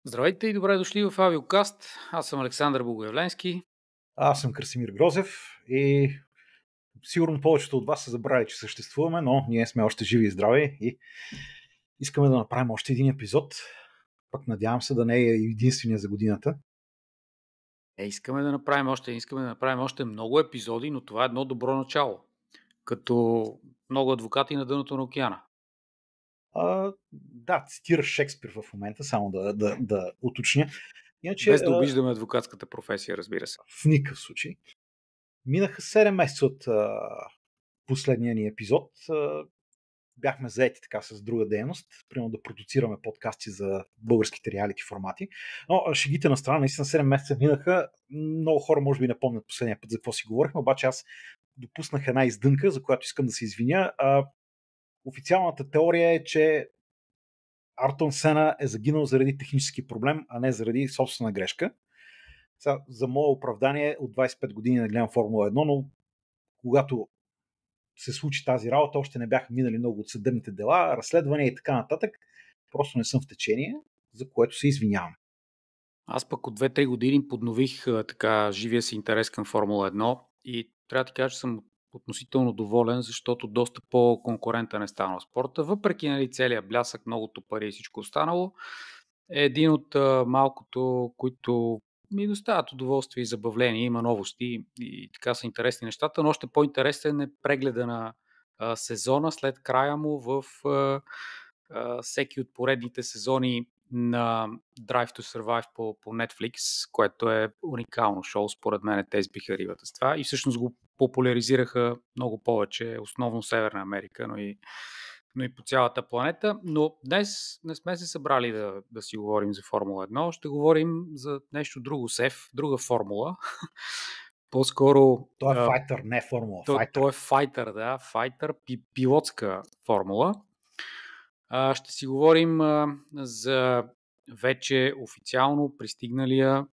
Здравейте и добре дошли в Авиокаст. Аз съм Александър Богоявленски. Аз съм Красимир Грозев и сигурно повечето от вас са забрали, че съществуваме, но ние сме още живи и здрави и искаме да направим още един епизод. Пък надявам се да не е единствения за годината. Искаме да направим още много епизоди, но това е едно добро начало. Като много адвокати на дъното на океана. Да, цитираш Шекспир в момента, само да уточня. Иначе, Без да обиждаме адвокатската професия, разбира се. в никакъв случай. Минаха 7 месеца от последния ни епизод. Бяхме заети така с друга дейност, примерно да продуцираме подкасти за българските реалити формати. Но шегите на страна, наистина 7 месеца минаха. Много хора може би не помнят последния път за какво си говорихме, обаче аз допуснах една издънка, за която искам да се извиня. Официалната теория е, че Артон Сена е загинал заради технически проблем, а не заради собствена грешка. За мое оправдание от 25 години не гледам Формула 1, но когато се случи тази работа, още не бяха минали много от съдебните дела, разследвания и така нататък. Просто не съм в течение, за което се извинявам. Аз пък от 2-3 години поднових така живия си интерес към Формула 1 и трябва да ти кажа, че съм относително доволен, защото доста по-конкурентен е станал спорта. Въпреки целият блясък, многото пари и всичко останало, е един от малкото, които ми доставят удоволствие и забавление. Има новости и така са интересни нещата, но още по-интересен е прегледа на сезона след края му в всеки от поредните сезони на Drive to Survive по Netflix, което е уникално шоу, според мен те избиха рибата с това и всъщност го популяризираха много повече, основно Северна Америка, но и по цялата планета. Но днес не сме се събрали да си говорим за Формула 1, ще говорим за нещо друго, друга формула. По-скоро... Той е файтър, не формула. Той е файтър, да. Файтър, пилотска формула. Ще си говорим за вече официално пристигналия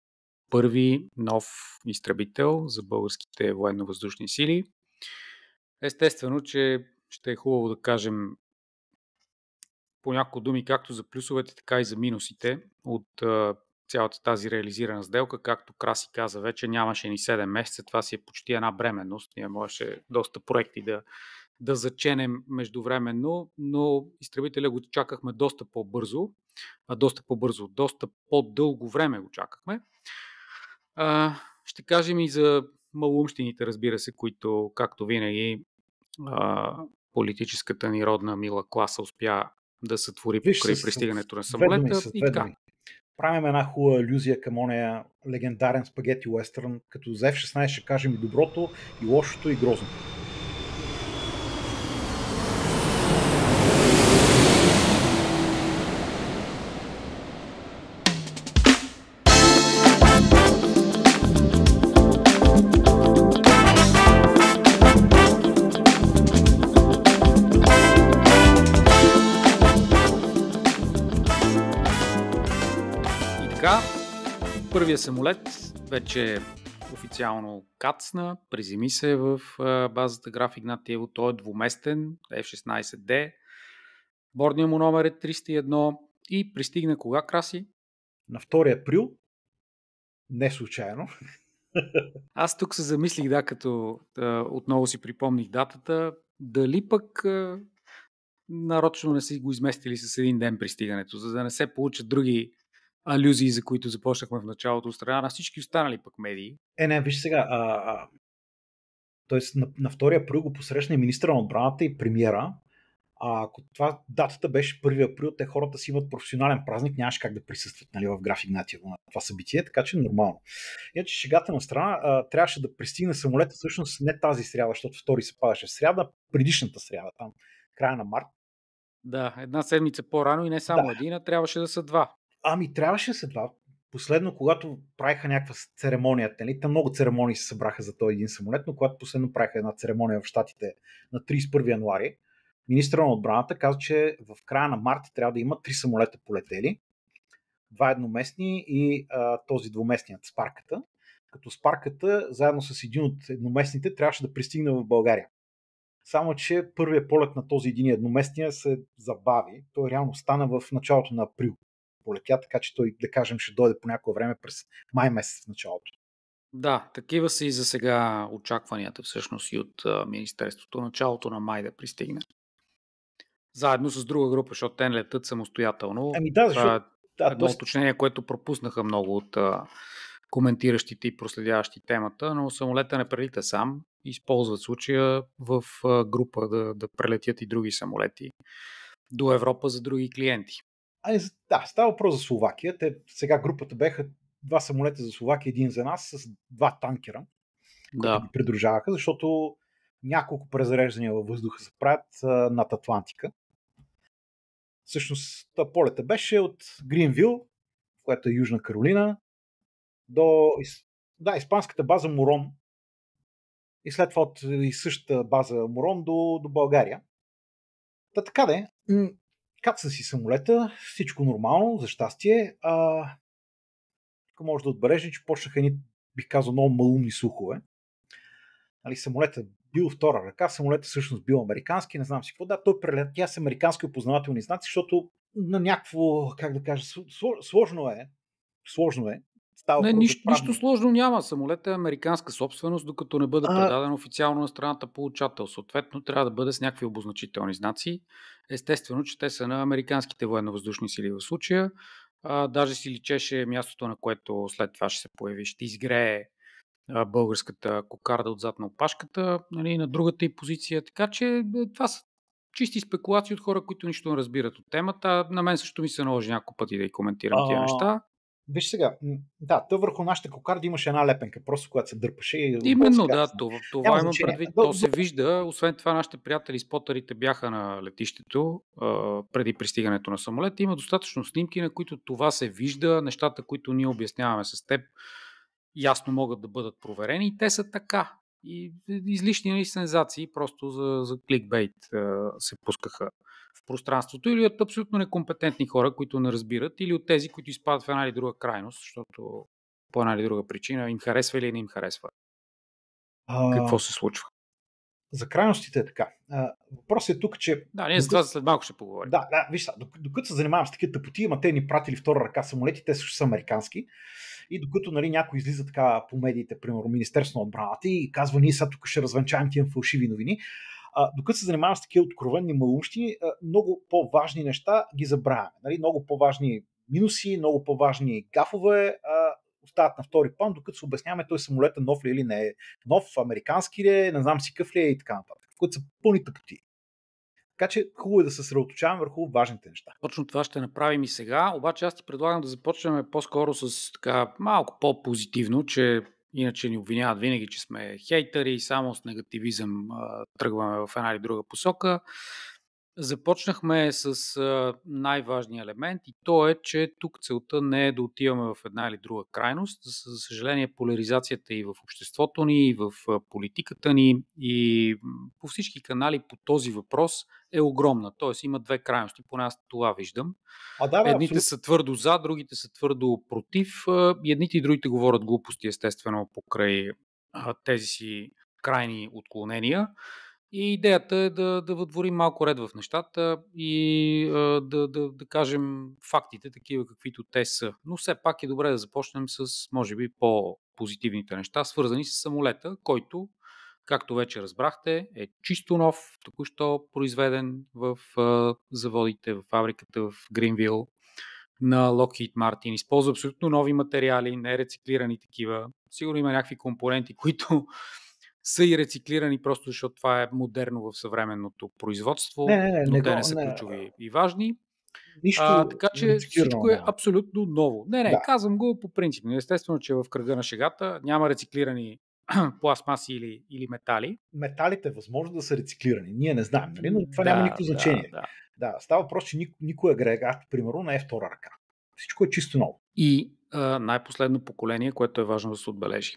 първи нов изтребител за българските военно-въздушни сили. Естествено, че ще е хубаво да кажем по няколко думи както за плюсовете, така и за минусите от цялата тази реализирана сделка. Както Краси каза вече, нямаше ни 7 месеца, това си е почти една бременност. Ние можеше доста проекти да заченем междувременно, но изтребителя го чакахме доста по-дълго време го чакахме. Ще кажем и за малоумщините, разбира се, които, както винаги, политическата ни родна мила класа успя да сътвори покрай пристигането на самолета. И така. Правим една хубава алюзия към ония легендарен спагети уестърн, като за F-16 ще кажем и доброто, и лошото, и грозното. Първият самолет вече официално кацна, приземи се в базата Граф Игнатиево. Той е двуместен, F-16D. Бордният му номер е 301 и пристигна кога, Краси? На 2 април. Не случайно. Аз тук се замислих, като отново си припомних датата, дали пък нарочно не си го изместили с един ден пристигането, за да не се получат други алюзии, за които започнахме в началото от страна на всички останали пък медии. Не, виж сега. Тоест на 2 април го посрещна министъра на отбраната и премиера. Ако това датата беше 1 април, те хората си имат професионален празник, нямаше как да присъстват, нали, в Граф Игнатиево на това събитие, така че нормално. Иначе шегата на страна, трябваше да пристигне самолета всъщност не тази сряда, защото втори се падаше в сряда, предишната сряда, там края на март. Да, една седмица по-рано и не само един, а трябваше да са два. Трябваше да са два. Последно, когато правиха някаква церемония, нали, там много церемонии се събраха за този един самолет, но когато последно правиха една церемония в Щатите на 31 януари, министъра на отбраната каза, че в края на март трябва да има 3 самолета полетели. 2 едноместни и този двуместният Спарката. Като Спарката, заедно с един от едноместните, трябваше да пристигне в България. Само, че първият полет на този един едноместния се забави. Той реално стана в началото на април. полетя, така че той, да кажем, ще дойде по някое време през май месец в началото. Да, такива са и за сега очакванията всъщност и от Министерството. Началото на май да пристигне. Заедно с друга група, защото те не летат самостоятелно. Ами да, Това защото е едно уточнение, което пропуснаха много от коментиращите и проследяващи темата, но самолета не прелита сам. Използват случая в група да прелетят и други самолети до Европа за други клиенти. Да, става въпрос за Словакия. Сега групата беха 2 самолета за Словакия, един за нас, с 2 танкера, които ги придружаваха, защото няколко презареждания във въздуха се правят над Атлантика. Всъщност, полета беше от Гринвил, което е Южна Каролина, до испанската база Морон и след това от същата база Морон до България. Така де, каца си самолета, всичко нормално, за щастие. Тук може да отбележим, че почнаха едни, бих казал, много малумни слухове. Самолетът бил втора ръка, самолетът всъщност бил американски, не знам си какво. Да, той прелетя с американски опознавателни знаци, защото на някакво, как да кажа, сложно е. Не, нищо сложно няма. Самолетът е американска собственост, докато не бъде предаден официално на страната получател. Съответно, трябва да бъде с някакви обозначителни знаци. Естествено, че те са на американските военновъздушни сили в случая. Даже си личеше мястото, на което след това ще се появи. Ще изгрее българската кокарда отзад на опашката, нали, на другата и позиция. Така че това са чисти спекулации от хора, които нищо не разбират от темата. На мен също ми се наложи няколко пъти да и коментирам тия неща. Виж сега, да, върху нашите кокарди имаше една лепенка, просто когато се дърпаше. Именно, да, това имам предвид. То се вижда. Освен това, нашите приятели спотърите бяха на летището преди пристигането на самолета. Има достатъчно снимки, на които това се вижда. Нещата, които ние обясняваме с теб, ясно могат да бъдат проверени и те са така. И излишни сензации просто за кликбейт се пускаха в пространството или от абсолютно некомпетентни хора, които не разбират, или от тези, които изпадат в една или друга крайност, защото по една или друга причина им харесва или не им харесва. Какво се случва? За крайностите е така. Въпросът е тук, че... Да, ние за това след малко ще поговорим. Да, виж, докато се занимавам с такива тъпоти, има те ни пратили втора ръка самолети, те също са американски. И докато някой излиза така по медиите, примерно Министерството на отбраната и казва, ние сега тук ще развенчаем тия фалшиви новини, докато се занимавам с такива откровенни малумщини, много по-важни неща ги забравяме. Много по-важни минуси, много по-важни гафове остават на втори план, докато се обясняваме той самолет е нов ли или не е нов, американски ли е, не знам си какъв ли е и така нататък, в които са пълни тъпоти. Така че хубаво е да се съсредоточаваме върху важните неща. Точно това ще направим и сега, обаче аз ти предлагам да започнем по-скоро с така малко по-позитивно, че иначе ни обвиняват винаги, че сме хейтери и само с негативизъм тръгваме в една или друга посока. Започнахме с най-важния елемент и то е, че тук целта не е да отиваме в една или друга крайност. За съжаление, поляризацията и в обществото ни, и в политиката ни, и по всички канали по този въпрос е огромна. Тоест има две крайности, поне аз това виждам. Едните са твърдо за, другите са твърдо против. И едните и другите говорят глупости, естествено, покрай тези си крайни отклонения. И идеята е да въдворим малко ред в нещата и да кажем фактите такива каквито те са. Но все пак е добре да започнем с, може би, по-позитивните неща, свързани с самолета, който, както вече разбрахте, е чисто нов, току-що произведен в заводите, в фабриката в Гринвил на Lockheed Martin. Използва абсолютно нови материали, не рециклирани такива. Сигурно има някакви компоненти, които са и рециклирани просто защото това е модерно в съвременното производство, но те не са ключови и важни. Така че всичко е абсолютно ново. Не, казвам го по принцип. Естествено, че в кръга на шегата няма рециклирани пластмаси или метали. Металите е възможно да са рециклирани. Ние не знаем, нали? Но това няма никакво значение. Да, става въпрос, че никой агрегат, примерно, не е втора ръка. Всичко е чисто ново. И най-последно поколение, което е важно да се отбележи.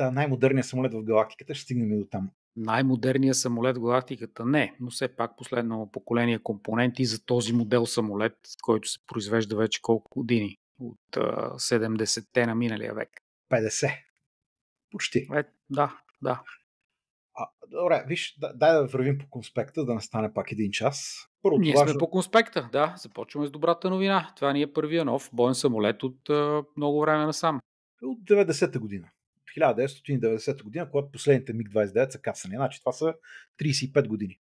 Най-модерният самолет в галактиката, ще стигнем и до там. Най-модерният самолет в галактиката не, но все пак последно поколение компоненти за този модел самолет, който се произвежда вече колко години? От 70-те на миналия век. 50. Почти. Да. Добре, виж, дай да вървим по конспекта, да не стане пак един час. Първото Ние сме важно. по конспекта, да. Започваме с добрата новина. Това ни е първия нов боен самолет от много време насам. От 90-та година. 1990 година, когато последните МиГ-29 са кацани. Значи това са 35 години.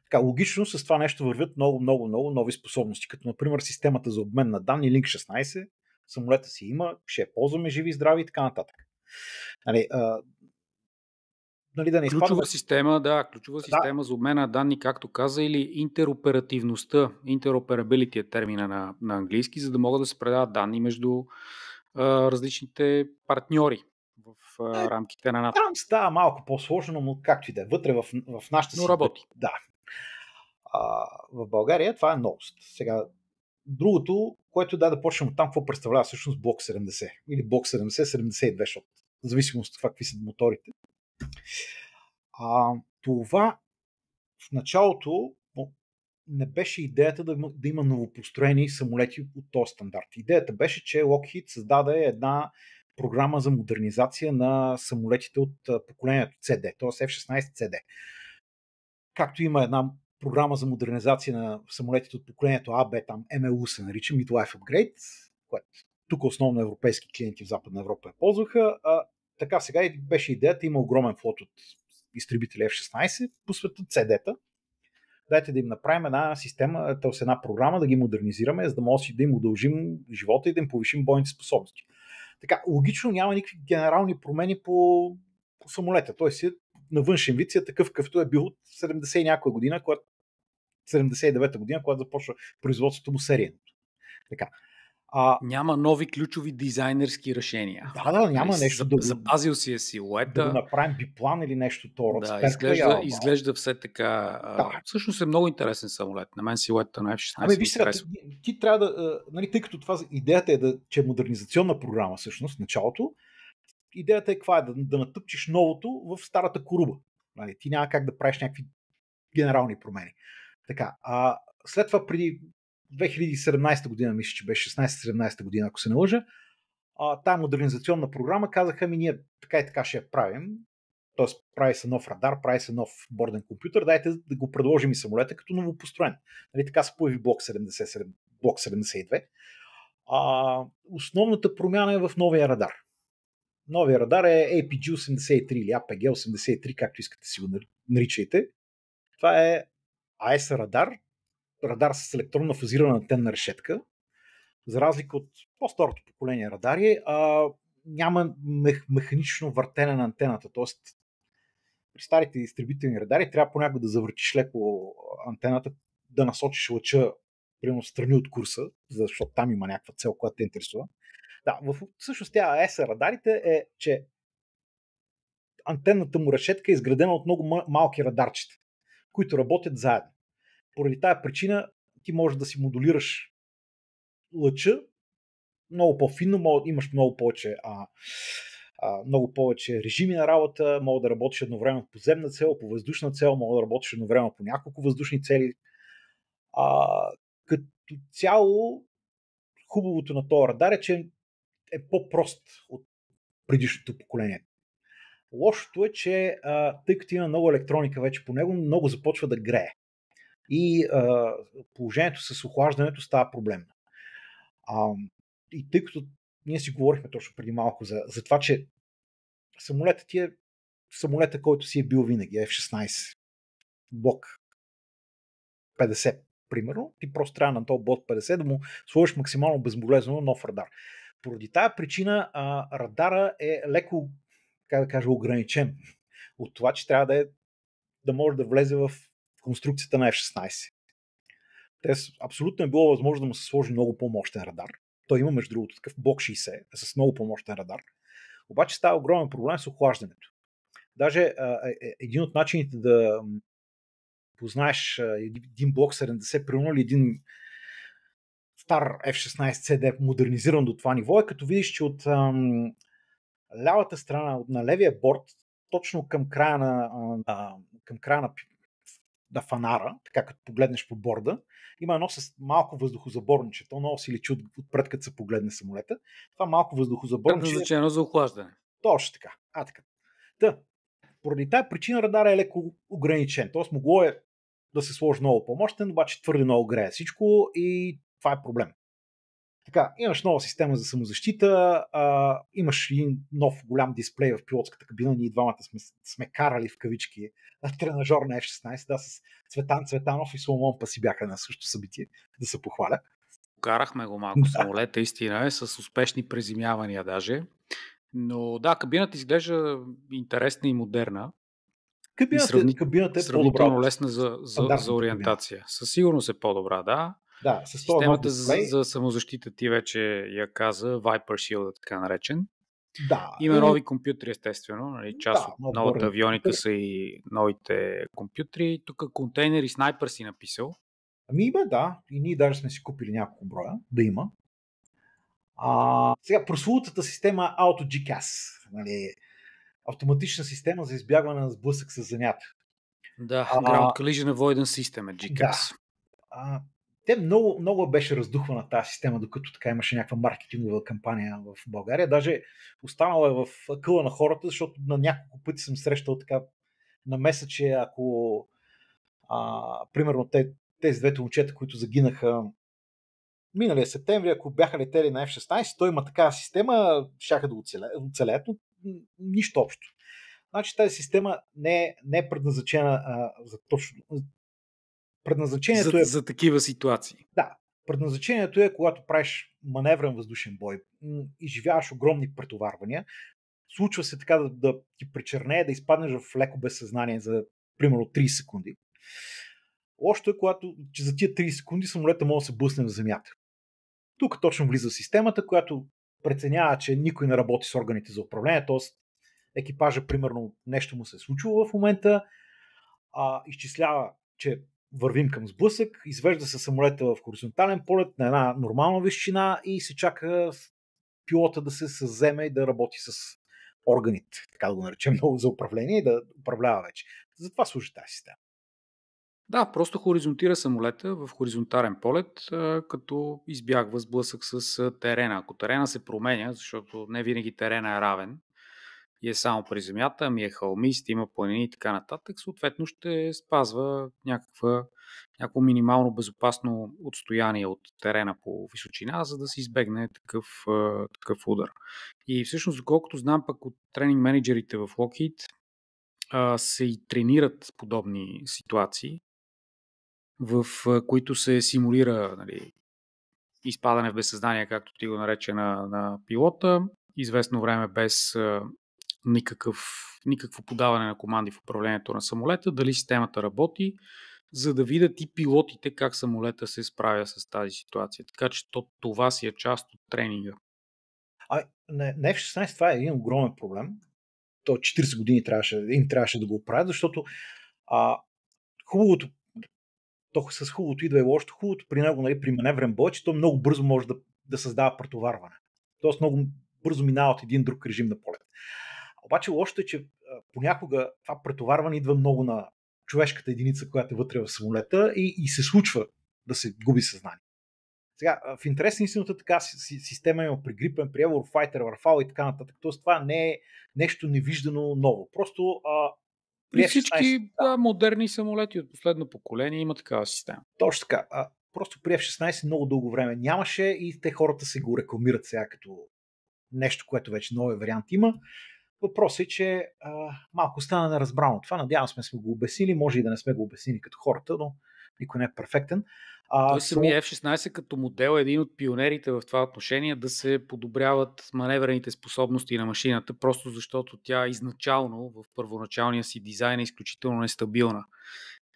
Така, логично с това нещо вървят много нови способности, като например системата за обмен на данни Link 16, самолета си има, ще я ползваме живи и здрави и така нататък. Нали, да не изпадаме. Ключова Да, система за обмена на данни, както каза, или интероперативността. Interoperability е термина на английски, за да могат да се предават данни между различните партньори в рамките на НАТО. там става малко по-сложно, но както и да е. Вътре в нашата Но си. работи. Да. В България това е новост. Сега, другото, което да почнем от там, какво представлява всъщност Блок 70 или Блок 70-72, защото в зависимост от това какви са моторите. Това в началото не беше идеята да има новопостроени самолети от този стандарт. Идеята беше, че Lockheed създаде една програма за модернизация на самолетите от поколението CD, т.е. F-16 CD. Както има една програма за модернизация на самолетите от поколението AB, там MLU се нарича, Midlife Upgrade, което тук основно европейски клиенти в Западна Европа я ползваха. Така сега беше идеята, има огромен флот от изтребители F-16 по света, CD-та. Дайте да им направим една система, т.е. една програма, да ги модернизираме, за да може да им удължим живота и да им повишим бойните способности. Така, логично няма никакви генерални промени по самолета. Той си на външен вид си е такъв, какъвто е бил от 70 и някоя година, 79-та година, когато започва производството му серийното. Така. Няма нови ключови дизайнерски решения. Да, няма нещо запазил си е силуета. Да го направим биплан или нещо то. Да, изглежда все така. Да. Всъщност е много интересен самолет. На мен силуета на F-16 виж сега, ти трябва да, нали, тъй като това идеята е че е модернизационна програма всъщност в началото, идеята е каква е да натъпчеш новото в старата коруба. Нали, ти няма как да правиш някакви генерални промени. Така, след това преди 2017 година, мисля, че беше 16-17 година, ако се не лъжа, тая модернизационна програма казаха ние така и така ще я правим. Тоест прави се нов радар, прави се нов борден компютър, дайте да го предложим и самолета като новопостроен. Нали, така се появи блок 70, блок 72. Основната промяна е в новия радар. Новия радар е APG-83 или APG-83, както искате си го наричайте. Това е AESA радар с електронна фазирана антенна решетка. За разлика от по-старото поколение радари, няма механично въртене на антената. Тоест, при старите изтребителни радари трябва понякога да завъртиш леко антената, да насочиш лъча примерно страни от курса, защото там има някаква цел, която те интересува. Да, всъщност тя AESA радарите е, че антенната му решетка е изградена от много малки радарчета, които работят заедно. Поради тая причина ти можеш да си модулираш лъча много по-финно, имаш много повече режими на работа, мога да работиш едновременно по подземна цел, по въздушна цел, мога да работиш едновременно по няколко въздушни цели. Като цяло, хубавото на този радар е, че е по-прост от предишното поколение. Лошото е, че тъй като има много електроника вече по него, много започва да грее. И положението с охлаждането става проблемно. И тъй като ние си говорихме точно преди малко за това, че самолетът ти е самолета, който си е бил винаги, F-16, блок 50, примерно, ти просто трябва на този блок 50 да му сложиш максимално безболезнено нов радар. Поради тая причина радара е леко, как да кажа, ограничен от това, че трябва да може да влезе в конструкцията на F-16. Абсолютно е било възможно да му се сложи много по-мощен радар. Той има, между другото, такъв блок 60 с много по-мощен радар. Обаче става огромен проблем с охлаждането. Даже един от начините да познаеш един блок 70, примерно или един стар F-16 CD модернизиран до това ниво, е като видиш, че от лявата страна, на левия борт, точно към края на фанара, така като погледнеш по борда, има едно с малко въздухозаборниче. То много си личи отпред, като се погледне самолета. Това малко въздухозаборниче. Предназначено за охлаждане. Точно така. Така. Поради тази причина радар е леко ограничен. Тоест могло е да се сложи много по-мощен, обаче твърде много грее всичко и това е проблем. Така, имаш нова система за самозащита, имаш един нов голям дисплей в пилотската кабина, ние двамата сме карали в кавички тренажор на F-16, да, с Цветан Цветанов и Соломон Паси бяха на същото събитие, да се похваля. Карахме го малко самолета, истина е, с успешни приземявания даже. Но да, кабината изглежда интересна и модерна. Кабината е сравнително по-добра лесна за ориентация. Със сигурност е по-добра, да. Да, с системата за самозащита ти вече я каза, Viper Shield, така наречен. Да. Има нови компютри, естествено. Нали, част от новата авионика са и новите компютри. Тук контейнер и снайпер си написал. Ами има, да. И ние даже сме си купили няколко броя да има. Сега, прословутата система AutoGCAS. Нали, автоматична система за избягване на сблъсък с земята. Да, Ground Collision Avoidance System е GCAS. Да. Те много беше раздухвана тази система, докато така имаше някаква маркетингова кампания в България. Даже останала е в акъла на хората, защото на няколко пъти съм срещал така намеса, че ако примерно тези двете момчета, които загинаха миналия септември, ако бяха летели на F-16, той има такава система, щяха да оцелеят, но нищо общо. Значи тази система не е предназначена за точно. Предназначението за такива ситуации. Да. Предназначението е, когато правиш маневрен въздушен бой, изживяваш огромни претоварвания, случва се така да ти причернее, да изпаднеш в леко безсъзнание за примерно 30 секунди. Лошото е, че за тия 30 секунди самолета може да се блъсне в земята. Тук точно влиза системата, която преценява, че никой не работи с органите за управление, т.е. екипажа, примерно, нещо му се е случило в момента, изчислява, че вървим към сблъсък, извежда се самолета в хоризонтален полет на една нормална височина и се чака пилота да се съземе и да работи с органите, така да го наречем, много за управление и да управлява вече. Затова служи тази система. Да, просто хоризонтира самолета в хоризонтален полет, като избягва сблъсък с терена. Ако терена се променя, защото не винаги терена е равен и е само при земята, ами е хълмист, има планини и така нататък, съответно ще спазва някакво минимално безопасно отстояние от терена по височина, за да се избегне такъв удар. И всъщност, доколкото знам пък от тренинг менеджерите в Lockheed, се и тренират подобни ситуации, в които се симулира, нали, изпадане в безсъзнание, както ти го нарече на пилота, известно време без никакво подаване на команди в управлението на самолета, дали системата работи, за да видят и пилотите как самолета се справя с тази ситуация. Така че това си е част от тренинга. На F-16 това е един огромен проблем. То 40 години трябваше да го оправят, защото хубавото с хубавото идва и лошото. Хубавото при него, нали, при маневрен бой, че то много бързо може да създава претоварване. Тоест много бързо минава от един друг режим на полет. Обаче лошото е, че понякога това претоварване идва много на човешката единица, която е вътре в самолета и се случва да се губи съзнание. Сега, в интерес на истината, така система има при Gripen, при Eurofighter, Rafale и така нататък. Тоест това не е нещо невиждано ново. Просто при всички модерни самолети от последно поколение има такава система. Точно така. Просто при F-16 много дълго време нямаше и те хората се го рекламират сега като нещо, което вече новия вариант има. Въпросът е, че малко стана неразбрано това. Надявам сме го обяснили, може и да не сме го обяснили като хората, но никой не е перфектен. Той самия F-16 като модел е един от пионерите в това отношение да се подобряват маневрените способности на машината, просто защото тя изначално в първоначалния си дизайн е изключително нестабилна.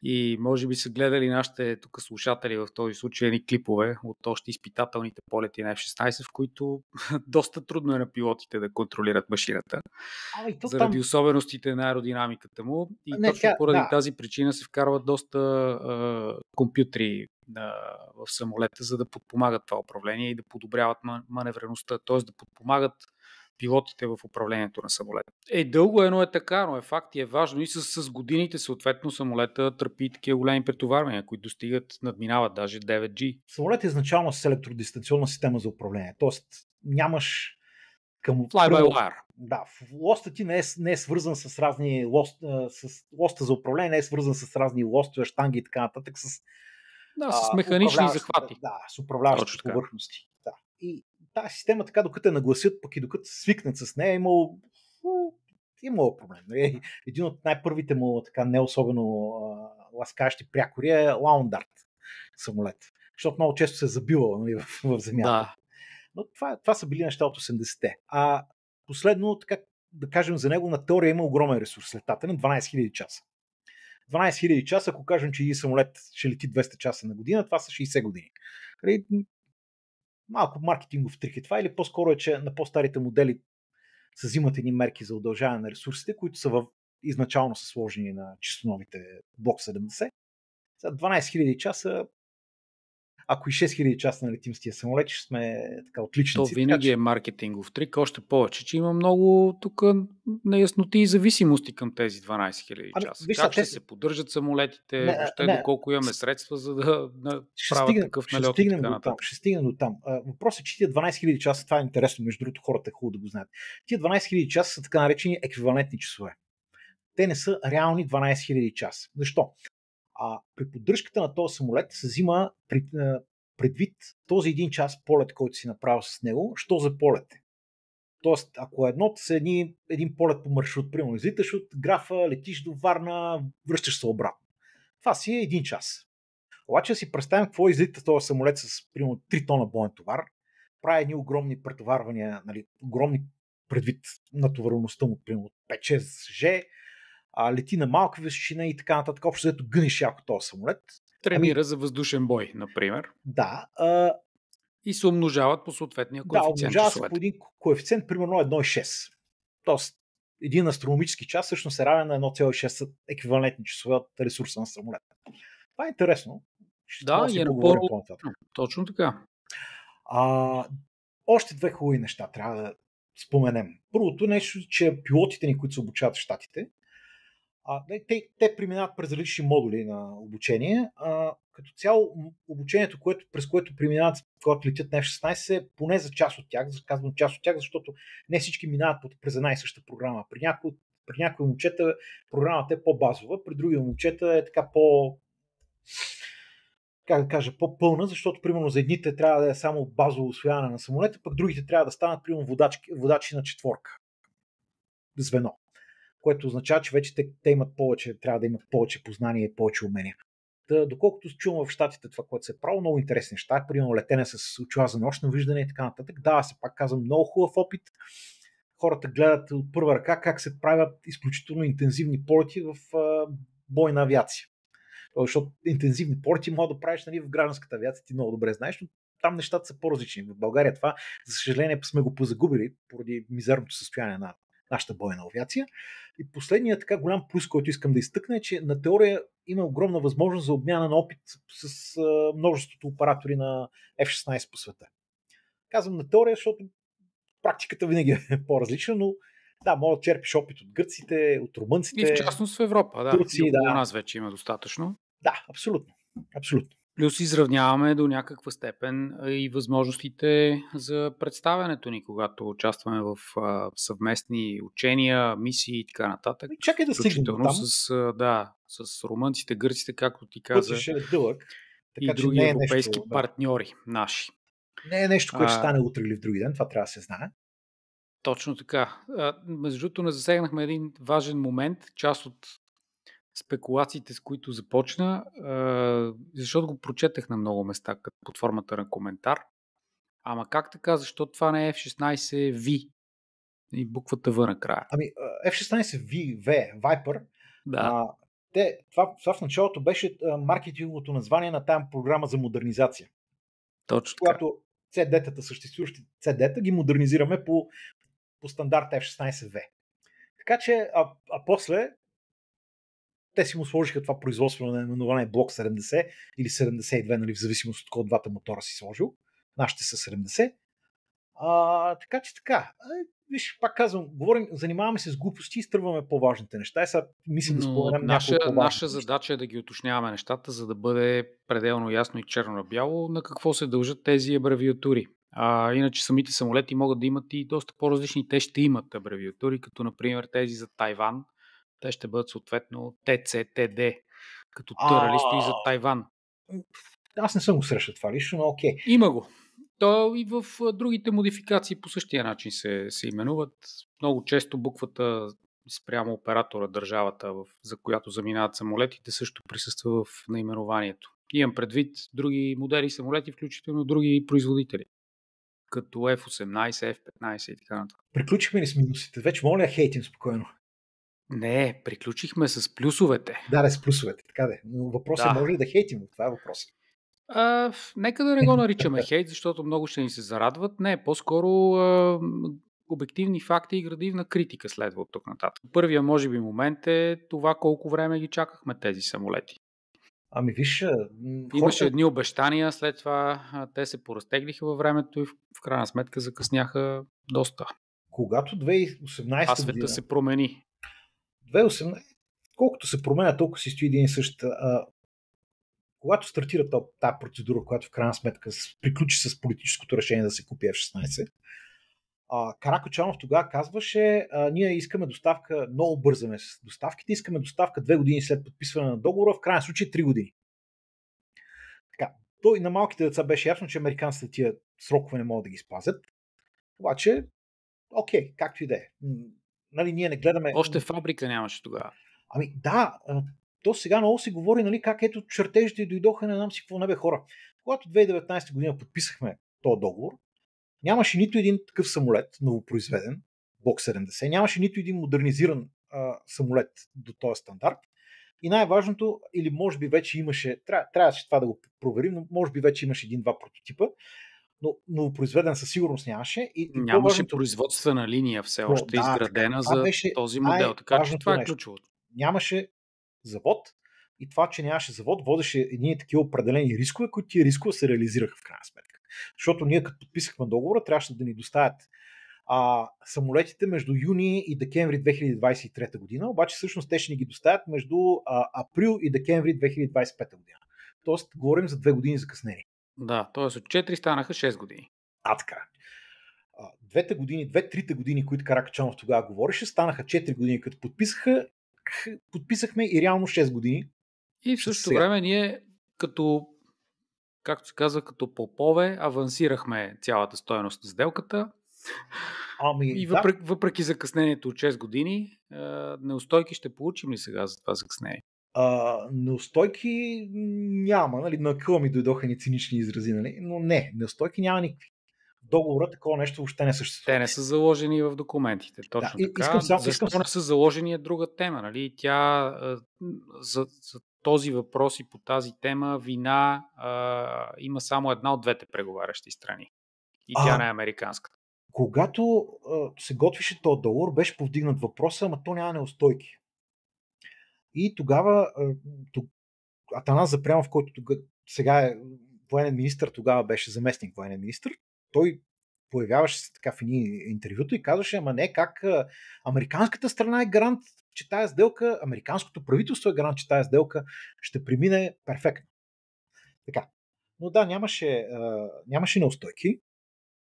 И може би са гледали нашите тук слушатели в този случай едни клипове от още изпитателните полети на F-16, в които доста трудно е на пилотите да контролират машината. Заради особеностите на аеродинамиката му. И точно поради тази причина се вкарват доста компютри в самолета, за да подпомагат това управление и да подобряват маневреността, т.е. да подпомагат пилотите в управлението на самолета. Дълго едно е така, но е факт и е важно и с годините съответно самолета търпи такива големи претоварвания, които надминават даже 9G. Самолет е изначално с електродистанционна система за управление, т.е. нямаш Fly by wire. Да, лоста ти не е свързан с разни лоста за управление, не е свързан с разни лостове, щанги и така нататък, Да, с механични захвати. с управляващите повърхности. Да. И тази система, така докато я нагласят, пък и докато свикнат с нея, имало проблем. Един от най-първите му така не особено ласкащи прякори е Лаундарт самолет. Защото много често се е забивал, нали, в земята. Да. Но това са били неща от 80-те. А последно, така да кажем за него, на теория има огромен ресурс летателен, 12 000 часа. 12 000 часа, ако кажем, че и самолет ще лети 200 часа на година, това са 60 години. Малко маркетингов трик е това, или по-скоро е, че на по-старите модели се взимат едни мерки за удължаване на ресурсите, които са изначално са сложени на чисто новите Block 70. За 12 000 часа, ако и 6 000 часа налетим с тия самолети, ще сме така отличници. То винаги е маркетингов трик, още повече, че има много тук неясноти и зависимости към тези 12 000 часа. Как ще се поддържат самолетите, въобще доколко имаме средства, за да правят такъв налет. Ще стигнем до там. Въпросът е, че тия 12 000 часа, това е интересно, между другото хората е хубаво да го знаят. Тия 12 000 часа са така наречени еквивалентни часове. Те не са реални 12 000 часа. Защо? При поддръжката на този самолет се взима предвид този един час полет, който си направил с него, що за полет е. Тоест, ако едното са един полет по маршрут, примерно излиташ от Графа, летиш до Варна, връщаш се обратно. Това си е един час. Обаче си представим какво излита този самолет с примерно 3 тона боен товар, прави едни огромни претоварвания, нали, огромни предвид натовареността му, примерно 5-6 Ж, лети на малка височина и така нататък. Общо взето гъниш яко този самолет. Тренира за въздушен бой, например. Да. И се умножават по съответния коефициент. Да, умножава се по един коефициент, примерно 1,6. Тоест, един астрономически час всъщност е равен на 1,6 еквивалентни часове от ресурса на самолета. Това е интересно. Да, и е напълно. Точно така. Още две хубави неща трябва да споменем. Първото нещо, че пилотите ни, които се обучават в щатите, те преминават през различни модули на обучение. Като цяло обучението, през което преминават, когато летят на F-16, поне за част от тях, казвам част от тях, защото не всички минават през една и съща програма. При някои момчета програмата е по-базова, при други момчета е така по-пълна, защото примерно за едните трябва да е само базово усвояване на самолета, пък другите трябва да станат примерно водачи на четворка. Звено. Което означава, че вече те имат повече, трябва да имат повече познание и повече умения. Доколкото чувам в щатите това, което се е правило, много интересни неща, примерно летене с очила за нощно виждане и така нататък. Да, се пак казвам, много хубав опит. Хората гледат от първа ръка как се правят изключително интензивни полети в бойна авиация. Защото интензивни полети могат да правиш, нали, в гражданската авиация, ти много добре знаеш, но там нещата са по-различни. В България това, за съжаление, сме го позагубили поради мизерното състояние на нашата бойна авиация. И последният така голям плюс, който искам да изтъкна, е, че на теория има огромна възможност за обмяна на опит с множеството оператори на F-16 по света. Казвам на теория, защото практиката винаги е по-различна, но да, може да черпиш опит от гърците, от румънците. И в частност в Европа, да. Турци, и около нас вече има достатъчно. Да, абсолютно. Абсолютно. Плюс изравняваме до някаква степен и възможностите за представянето ни, когато участваме в съвместни учения, мисии и така нататък. Чакай да стигнем там. С румънците, гърците, както ти каза. Пътят ще е дълъг. Така, и други европейски партньори наши. Не е нещо, което ще стане утре или в други ден, това трябва да се знае. Точно така. Между другото, не засегнахме един важен момент, част от спекулациите, с които започна, защото го прочетах на много места под формата на коментар. Ама как така? Защо това не е F-16V? И буквата В накрая. Ами F-16V, Viper, да. Това в началото беше маркетинговото название на тази програма за модернизация. Точно така. Когато CD-тата, съществуващите CD-та, ги модернизираме по стандарт F-16V. Така че, после те си му сложиха това производство на наименование Block 70 или 72, нали, в зависимост от кой от двата мотора си сложил. Нашите са 70. Така че така. Виж, пак казвам, занимаваме се с глупости и изтърваме по-важните неща. Сега мисля да споменам наша задача е да ги уточняваме нещата, за да бъде пределно ясно и черно на бяло на какво се дължат тези абревиатури. Иначе самите самолети могат да имат и доста по-различни. Те ще имат абревиатури, като например тези за Тайван. Те ще бъдат съответно ТЦ, ТД, като А, Търали стои за Тайван. аз не съм го срещал това лично, но окей. Има го. То и в другите модификации по същия начин се именуват. Много често буквата спрямо оператора, държавата, за която заминават самолетите, също присъства в наименованието. Имам предвид други модели самолети, включително други производители, като F-18, F-15 и така нататък. Приключихме ли с минусите? Вече моля хейтим спокойно. Не, приключихме с плюсовете. Да, с плюсовете, така де. Но въпросът е, може ли да хейтим? Това е въпросът. Нека да не го наричаме хейт, защото много ще ни се зарадват. Не, по-скоро обективни факти и градивна критика следва от тук нататък. Първия, може би, момент е това колко време ги чакахме тези самолети. Ами виж, Имаше едни обещания, след това те се поразтеглиха във времето и в крайна сметка закъсняха доста. Когато 2018 света година... се промени. 2018, колкото се променя, толкова си стои един и същ. Когато стартира тази процедура, която в крайна сметка приключи с политическото решение да се купи F-16, Каракачанов тогава казваше, ние искаме доставка, много бързаме с доставките, искаме доставка 2 години след подписване на договора, в крайна случай 3 години. Така, той на малките деца беше ясно, че американците тия срокове не могат да ги спазят. Обаче, окей, както и да е. Нали, ние не гледаме... Още фабрика нямаше тогава. Ами да, то сега много се говори, нали, как ето чертежите дойдоха, не знам си какво не бе хора. Когато 2019 година подписахме този договор, нямаше нито един такъв самолет, новопроизведен, Block 70, нямаше нито един модернизиран самолет до този стандарт. И най-важното, или може би вече имаше, трябваше това да го проверим, но може би вече имаше един-два прототипа, но новопроизведен със сигурност нямаше. Нямаше производствена линия все още изградена за този модел, така че това е ключовото. Нямаше завод и това, че нямаше завод, водеше едни такива определени рискове, които тия рискове се реализираха в крайна сметка. Защото ние като подписахме договора, трябваше да ни доставят самолетите между юни и декември 2023 година, обаче всъщност те ще ни ги доставят между април и декември 2025 година. Тоест, говорим за 2 години закъснение. Да, т.е. от 4 станаха 6 години. Така. Две-трите години, които Каракачанов тогава говореше, станаха 4 години, като подписахме и реално 6 години. И в същото време ние, както се казва, като попове, авансирахме цялата стойност на сделката. И въпреки закъснението от 6 години, неустойки ще получим ли сега за това закъснение? Неустойки няма, нали, на къла ми дойдоха ни цинични изрази, нали? Но не, неустойки няма никакви. Договора такова нещо въобще не съществува. Те не са заложени в документите, точно така. Защо не са заложени е друга тема, нали? Тя за този въпрос и по тази тема вина има само една от двете преговарящи страни. И тя не е американската. Когато се готвише този договор, беше повдигнат въпроса, ама то няма неустойки. И тогава Атанас Запрянов, който сега е военен министър, тогава беше заместник военен министър, той появяваше се така в едни интервюта и казваше, ама не, как американската страна е гарант, че тая сделка, американското правителство е гарант, че тая сделка ще премине перфектно. Така. Но да, нямаше неустойки.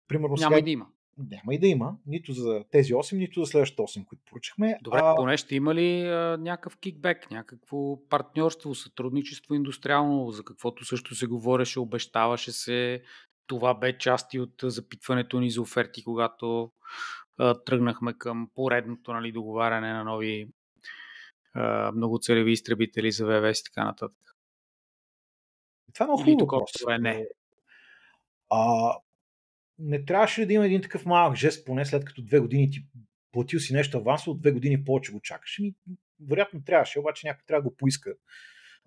Примерно, няма и да има. Няма и да има. Нито за тези 8, нито за следващите 8, които поръчахме. Добре, поне ще има ли някакъв кикбек, някакво партньорство, сътрудничество индустриално, за каквото също се говореше, обещаваше се. Това бе части от запитването ни за оферти, когато тръгнахме към поредното, нали, договаряне на нови многоцелеви изтребители за ВВС и така нататък. Това е много хубаво въпрос. Не. Не трябваше ли да има един такъв малък жест, поне след като 2 години ти платил си нещо авансово, 2 години повече го чакаш? Вероятно трябваше, обаче някой трябва да го поиска.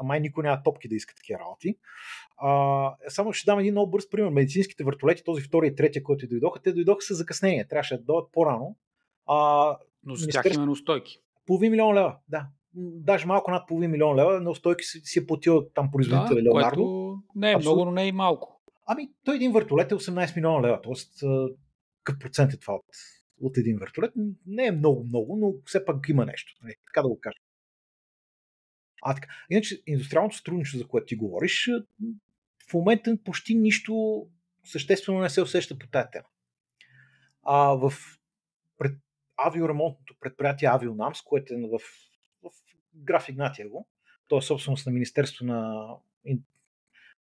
Май никой няма топки да иска такива работи. Само ще дам един много бърз пример. Медицинските вертолети, този втори и третия, който дойдоха, те дойдоха с закъснение. Трябваше да дойдат по-рано. Но с тях има неустойки. Половин милион лева, да. Даже малко над половин милион лева. Неустойки си е платил там производителя Леонардо. Което не е много, но не е и малко. Той един вертолет е 18 милиона лева. Тоест, какъв процент е това от един вертолет? Не е много, но все пак има нещо. Така да го кажа. Така. Иначе, индустриалното сътрудничество, за което ти говориш, в момента почти нищо съществено не се усеща по тази тема. В пред, авиоремонтното предприятие Авионамс, което е в Граф Игнатиево, то е собственост на Министерство на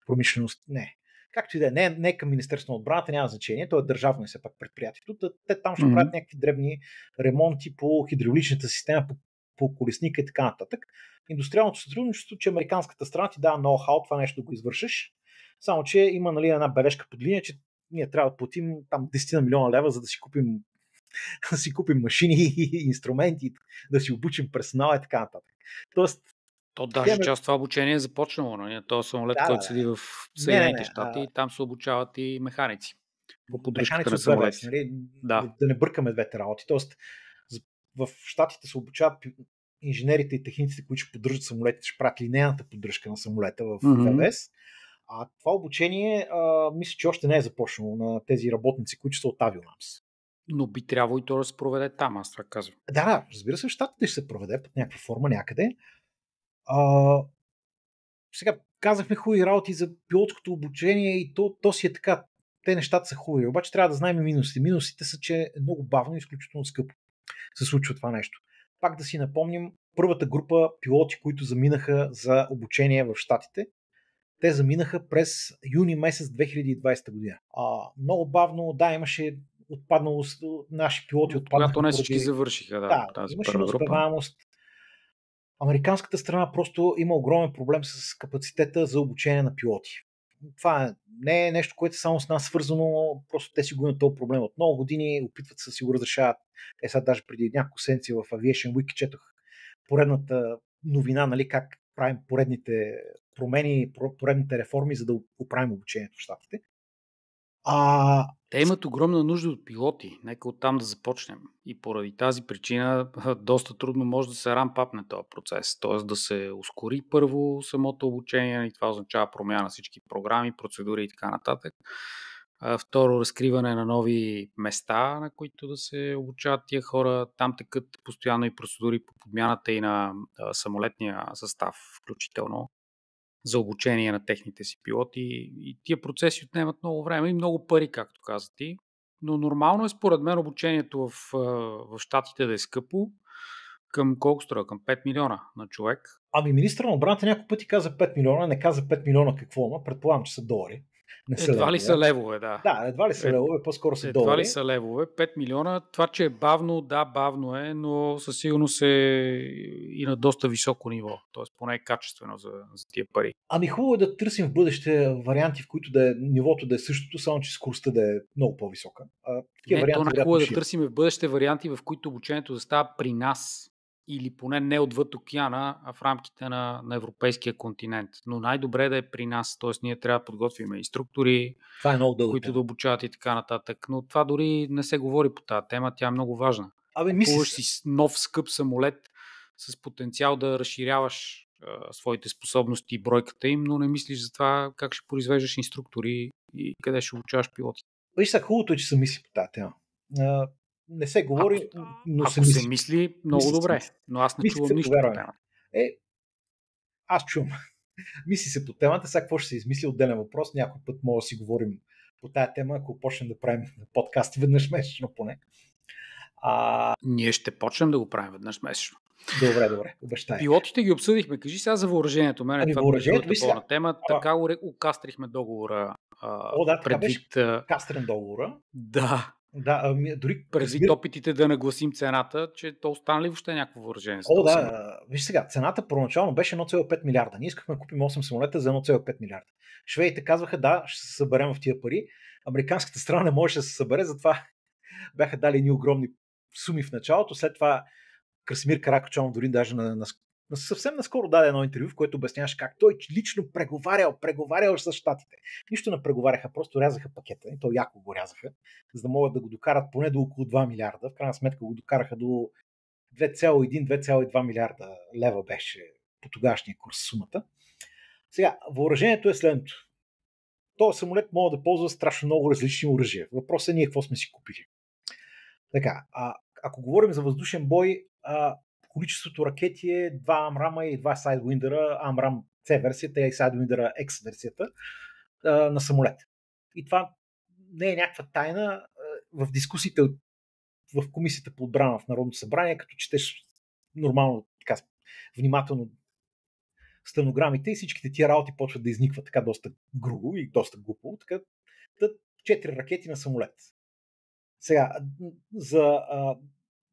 промишленост, не. Както и да е, не към Министерство на отбраната, няма значение, то е държавно и все пак предприятието. Те там ще правят някакви дребни ремонти по хидравличната система, по колесника и така нататък. Индустриалното сътрудничество, че американската страна ти дава ноу-хау това нещо да го извършиш, само че има, нали, една бележка под линия, че ние трябва да платим там 10 на милиона лева, за да си купим машини и инструменти, да си обучим персонала и така нататък. Тоест, то даже част от това обучение е започнало. Нали? То самолет, който седи в Съединените щати, и там се обучават и механици по поддръжката на самолети. Нали? Да не бъркаме двете работи. Тоест, в щатите се обучават инженерите и техниците, които ще поддържат самолетите, ще правят линейната поддръжка на самолета в ВВС. А това обучение, мисля, че още не е започнало на тези работници, които са от Авионамс. Но би трябвало и то да се проведе там, аз така казвам. Да, разбира се, в щатите ще се проведе под някаква форма някъде. Сега казахме хубави работи за пилотското обучение и то си е така. Те нещата са хубави, обаче трябва да знаем минусите. Минусите са, че е много бавно и изключително скъпо се случва това нещо. Пак да си напомним, първата група пилоти, които заминаха за обучение в щатите, те заминаха през юни месец 2020 година. Много бавно, да, имаше отпаднало наши пилоти. Когато не всички завършиха, тази имаше неуспеваемост. Американската страна просто има огромен проблем с капацитета за обучение на пилоти. Това не е нещо, което е само с нас свързано, просто те си го имат този проблем от много години, опитват се да си го разрешават. Сега даже преди няколко седмици в Aviation Week четох поредната новина, нали, как правим поредните промени, поредните реформи, за да оправим обучението в щатите. Те имат огромна нужда от пилоти. Нека оттам да започнем. И поради тази причина доста трудно може да се рампапне този процес. Т.е. да се ускори първо самото обучение и това означава промяна на всички програми, процедури и така нататък. Второ, разкриване на нови места, на които да се обучават тия хора. Там текат постоянно и процедури по подмяната и на самолетния състав, включително за обучение на техните си пилоти. И тия процеси отнемат много време и много пари, както каза ти. Но нормално е според мен обучението в щатите да е скъпо. Към колко струва? Към 5 милиона на човек. Министър на отбраната няколко пъти каза 5 милиона, не каза 5 милиона какво, но предполагам, че са долари. Едва ли са левове, да. Да, едва ли са левове, по-скоро са долари. Едва ли са левове. 5 милиона, това, че е бавно, да, бавно е, но със сигурност е и на доста високо ниво. Тоест поне е качествено за тия пари. Хубаво е да търсим в бъдеще варианти, в които нивото да е същото, само че скоростта да е много по-висока. Хубаво е да търсим в бъдеще варианти, в които обучението да става при нас, или поне не отвъд океана, а в рамките на европейския континент. Но най-добре е да е при нас, т.е. ние трябва да подготвим инструктори, които да обучават и така нататък. Но това дори не се говори по тази тема, тя е много важна. Купуваш си нов скъп самолет с потенциал да разширяваш своите способности и бройката им, но не мислиш за това как ще произвеждаш инструктори и къде ще обучаваш пилоти. Виж сега, хубавото е, че се мисли по тази тема. Не се говори, но ако се мисли, много добре. Но аз не чувам нищо по темата. Аз чувам. Мисли се по темата, сега какво ще се измисли, отделен въпрос. Някой път може да си говорим по тая тема, ако почнем да правим подкаст веднъж месечно поне. Ние ще почнем да го правим веднъж месечно. Добре, обещай. Пилотите ги обсъдихме. Кажи сега за въоръжението. Въоръжението, това тема. Така окастрихме договора. Така беше кастрен договора. Да. Дори предвид опитите да нагласим цената, че то остана ли въобще някакво въоръжение? Виж сега, цената първоначално беше 1,5 милиарда. Ние искахме да купим 8 самолета за 1,5 милиарда. Шведите казваха, да, ще се съберем в тия пари. Американската страна не можеше да се събере, затова бяха дали едни огромни суми в началото. След това Красимир Каракачанов дори даже съвсем наскоро даде едно интервю, в което обясняваше как той лично преговарял с щатите. Нищо не преговаряха, просто рязаха пакета. И то яко го рязаха, за да могат да го докарат поне до около 2 милиарда. В крайна сметка го докараха до 2,1-2,2 милиарда лева беше по тогашния курс сумата. Сега, въоръжението е следното. Този самолет може да ползва страшно много различни оръжия. Въпросът е ние какво сме си купили. Така, ако говорим за въздушен бой, количеството ракети е 2 Амрама и 2 Sidewinder, Амрам C версията и Sidewinder X версията на самолет. И това не е някаква тайна в дискусиите в Комисията по отбрана в Народното събрание, като четеш нормално, така, внимателно стенограмите и всичките тия работи почват да изникват така доста грубо и доста глупо. Така, 4 ракети на самолет. Сега,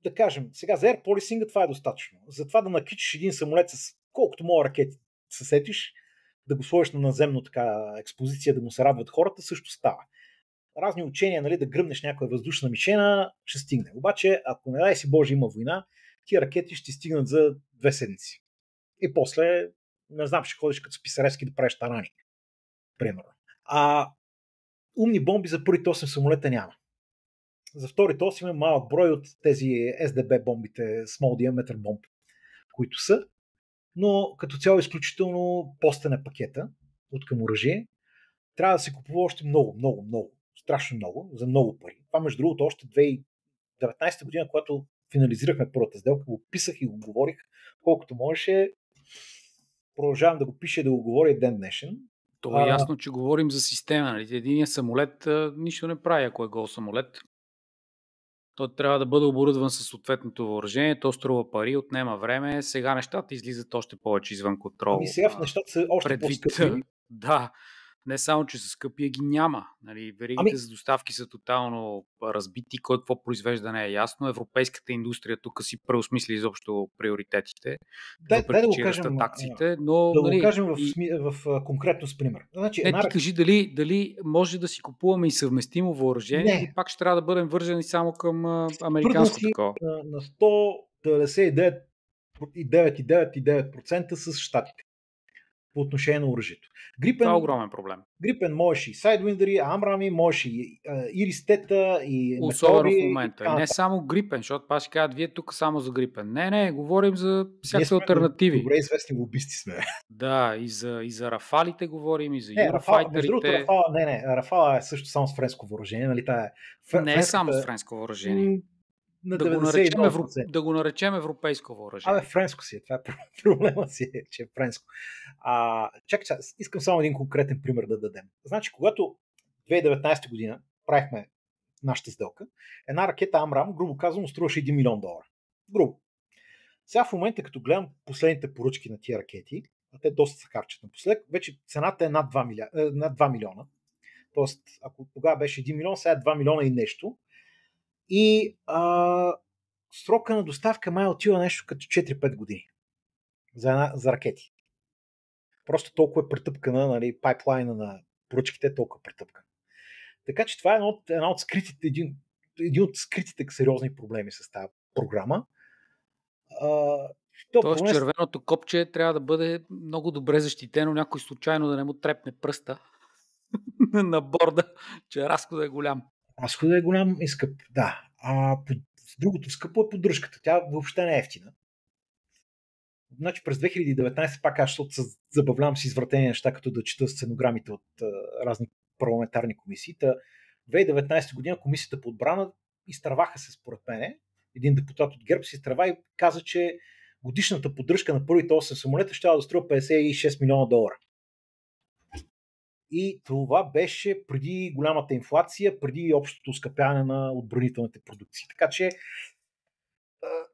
да кажем, сега за Air Policing това е достатъчно. За това да накичиш един самолет с колкото мога ракети се сетиш, да го сложиш на наземно така експозиция, да му се радват хората, също става. Разни учения, нали, да гръмнеш някоя въздушна мишена, ще стигне. Обаче, ако не дай си Боже има война, тия ракети ще стигнат за 2 седмици. И после, не знам, ще ходиш като Списаревски да правиш тарани. Примерно. Умни бомби за първите 8 самолета няма. За вторите 8 има малък брой от тези SDB бомбите, Small Diameter Bomb, които са, но като цяло изключително постен е пакета от към оръжие. Трябва да се купува още много, страшно много, за много пари. Това между другото още 2019 година, когато финализирахме първата сделка, го писах и го говорих колкото можеше. Продължавам да го пиша и да го говоря и ден днешен. То е ясно, че говорим за система. Нали? Единият самолет нищо не прави, ако е гол самолет. Той трябва да бъде оборудван със съответното въоръжение, то струва пари, отнема време. Сега нещата излизат още повече извън контрол. Сега в нещата са още по-скъпи. Да, не само, че са скъпи, а ги няма. Нали, веригите за доставки са тотално разбити, кой какво произвежда не е ясно. Европейската индустрия тук си преосмисли изобщо приоритетите, въпреки да че растат таксите. Но, да го кажем в конкретно с пример. Значи, ти кажи дали може да си купуваме и съвместимо въоръжение, или пак ще трябва да бъдем вържени само към американско такова. На 199,9% с щатите по отношение на оръжието. Това е огромен проблем. Gripen можеш и Sidewinder, Амрами, можеш и Иристета, и особено в момента. Не само Gripen, защото пак ще кажат, вие тук само за Gripen. Не, говорим за всякакви алтернативи. Добре известни лобисти сме. Да, и за Рафалите говорим, и за Eurofighterите. Рафала е също само с френско въоръжение. Нали? Не е само с френско въоръжение. Да го наречем европейско въоръжение. Френско си е. Това е проблема си, че е френско. Чакай, искам само един конкретен пример да дадем. Значи, когато 2019 година правихме нашата сделка, една ракета Амрам, грубо казано, струваше $1 милион. Грубо. Сега в момента, като гледам последните поръчки на тия ракети, а те доста се харчат напоследък, вече цената е над 2 милиона. Тоест, ако тогава беше 1 милион, сега е 2 милиона и нещо. И срока на доставка май отива нещо като 4-5 години за ракети. Просто толкова е претъпкана, нали, пайплайна на поръчките е толкова претъпкана. Така че това е един от скритите сериозни проблеми с тази програма. Тоест червеното копче трябва да бъде много добре защитено, някой случайно да не му трепне пръста на борда, че разходът е голям. Разходът е голям и скъп, да. Другото скъпо е поддръжката. Тя въобще не е ефтина. Значи през 2019, пак аз защото се забавлявам с извратени неща, като да чета сценограмите от разни парламентарни комисии. 2019 година комисията по отбрана изтърваха се според мене. Един депутат от ГЕРБ се изтърва и каза, че годишната поддръжка на първите 8 самолета ще да струва $56 милиона. И това беше преди голямата инфлация, преди общото скъпяване на отбранителните продукции. Така че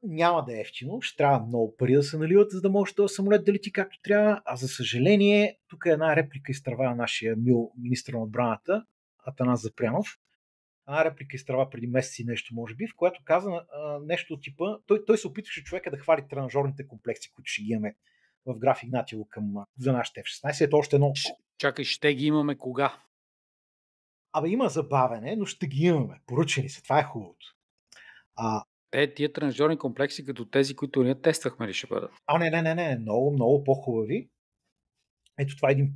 няма да е ефтино, ще трябва много пари да се наливат, за да може този самолет да лети както трябва. А за съжаление, тук е една реплика изтърва на нашия министър на отбраната, Атанас Запрянов. Една реплика изтърва преди месеци нещо, може би, в което каза нещо от типа. Той се опитваше човека да хвали тренажорните комплекси, които ще ги имаме в Граф Игнатиево за нашите F-16. Ето още едно. Чакай, ще ги имаме кога? Има забавене, но ще ги имаме. Поръчени се. Това е хубавото. Тия тренажорни комплекси, като тези, които ние тествахме, ли ще бъдат? Не. Много по-хубави. Ето това е един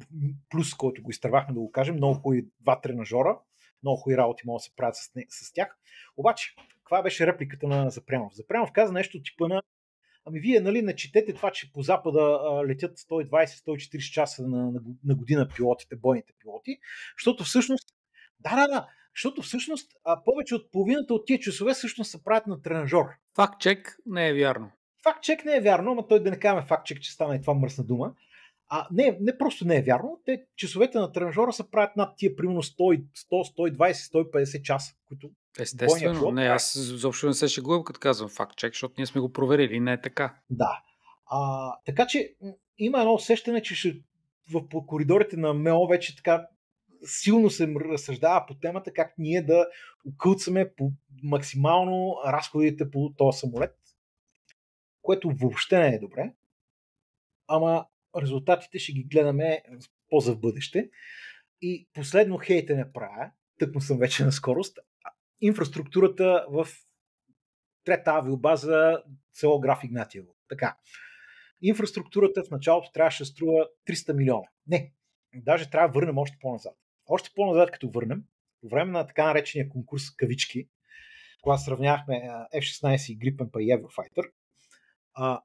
плюс, който го изтървахме, да го кажем. Много хубави 2 тренажора. Много хубави работи могат да се правят с тях. Обаче, каква беше репликата на Запрянов? Запрянов каза нещо типа на вие, нали, не четете това, че по Запада летят 120-140 часа на година пилотите, бойните пилоти, защото всъщност защото всъщност повече от половината от тия часове всъщност се правят на тренажор. Факт-чек не е вярно. Факт-чек не е вярно, но той да не казваме факт-чек, че стана и това мръсна дума. Не просто не е вярно. Часовете на тренажора се правят над тия примерно 100, 120, 150 часа, които бойния Естествено. пилот Не, прави. аз изобщо не се шегувам, като казвам факт чек, защото ние сме го проверили. Не е така. Да. Така че има едно усещане, че по коридорите на МО вече така силно се разсъждава по темата как ние да окълцаме по максимално разходите по този самолет, което въобще не е добре. Ама резултатите ще ги гледаме по-за в бъдеще. И последно хейтене правя, тъкмо съм вече на скорост, инфраструктурата в трета авиобаза село Граф Игнатиево. Така. Инфраструктурата в началото трябваше да струва 300 милиона. Не, даже трябва да върнем още по-назад. Още по-назад, като върнем, по време на така наречения конкурс кавички, когато сравнявахме F-16 и Gripen па и Eurofighter,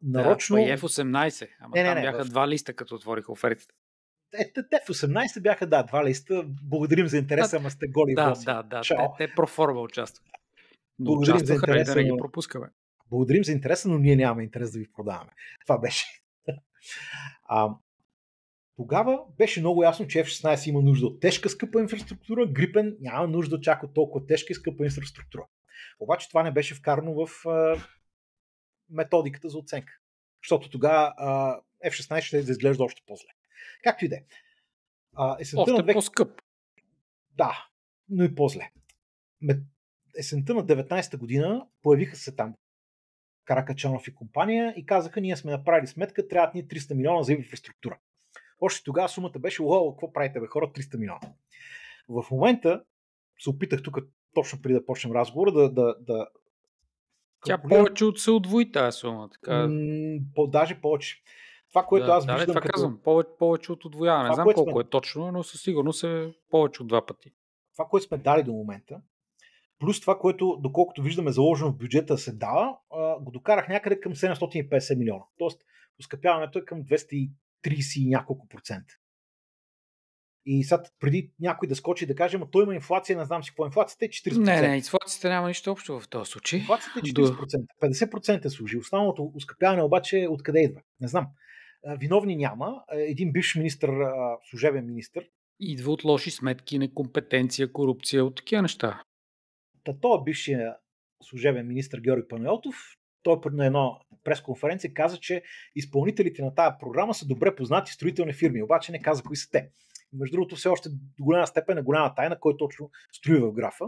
нарочно... Да, F-18, ама там бяха два листа, като отвориха офертите. Те в 18 бяха, два листа. Благодарим за интереса, ама сте голи и боси. Да. Те проформа участват. Но благодарим за интереса, да не ги пропускаме. Благодарим за интереса, но ние нямаме интерес да ви продаваме. Това беше. Тогава беше много ясно, че F-16 има нужда от тежка, скъпа инфраструктура, Gripen няма нужда чак от толкова тежка и скъпа инфраструктура. Обаче това не беше вкарано в методиката за оценка. Защото тогава F-16 ще изглежда още по-зле. Както и да е. Още по-скъп. Да, но и по-зле. Есента на 19-та година появиха се там Каракачанов и компания и казаха, ние сме направили сметка, трябват ни 300 милиона за инфраструктура. Още тогава сумата беше, какво правите бе хора, 300 милиона. В момента се опитах тук, точно преди да почнем разговора, да тя повече от се удвои тази сума. Така... Даже повече. Това, което аз виждам това казвам, повече от удвояване. Не знам колко е точно, но със сигурност е повече от 2 пъти. Това, което сме дали до момента, плюс това, което, доколкото виждаме заложено в бюджета се дава, го докарах някъде към 750 милиона. Тоест, оскъпяването е към 230 и няколко процента. И сега преди някой да скочи да каже, той има инфлация, не знам си какво инфлацията е 40%. Не, инфлацията няма нищо общо в този случай. Инфлацията е 40%. 50% служи. Останалото оскъпяване обаче откъде идва? Не знам. Виновни няма. Един бивш министър, служебен министър. Идва от лоши сметки, некомпетенция, корупция, от такива неща. Това бившия служебен министър Георги Панайотов, той на една пресконференция каза, че изпълнителите на тази програма са добре познати строителни фирми, обаче не каза кои са те. Между другото, все още до голяма степен е голяма тайна, кой точно строи в графа,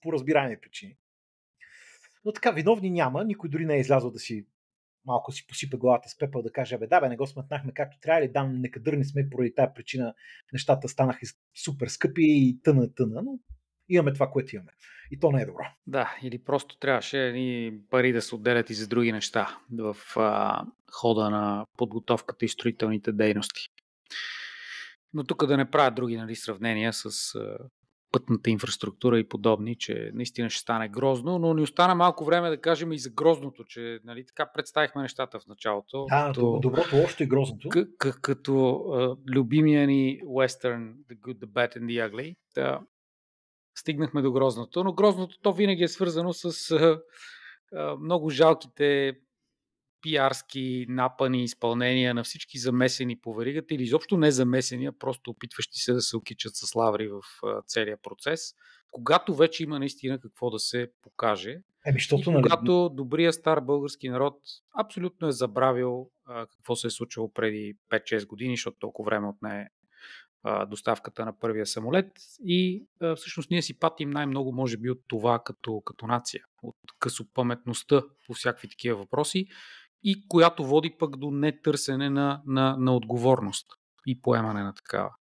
по разбираеми причини. Но така, виновни няма, никой дори не е излязъл да си малко си посипе главата с пепел да каже, не го сметнахме както трябва или некадърни сме поради тази причина нещата станаха супер скъпи и тъна, но имаме това, което имаме. И то не е добро. Да, или просто трябваше пари да се отделят и за други неща в хода на подготовката и строителните дейности. Но тук да не правя други сравнения с пътната инфраструктура и подобни, че наистина ще стане грозно, но ни остана малко време да кажем и за грозното, че така представихме нещата в началото. Доброто, лошото и грозното. Като любимия ни Western, The Good, The Bad and The Ugly. Стигнахме до грозното, но грозното то винаги е свързано с много жалките пиарски напани изпълнения на всички замесени по веригата или изобщо не замесени, а просто опитващи се да се окичат с лаври в целия процес, когато вече има наистина какво да се покаже. И когато добрия стар български народ абсолютно е забравил какво се е случило преди 5-6 години, защото толкова време отне доставката на първия самолет и всъщност ние си патим най-много може би от това като нация, от късопаметността по всякакви такива въпроси и която води пък до нетърсене на отговорност и поемане на такава.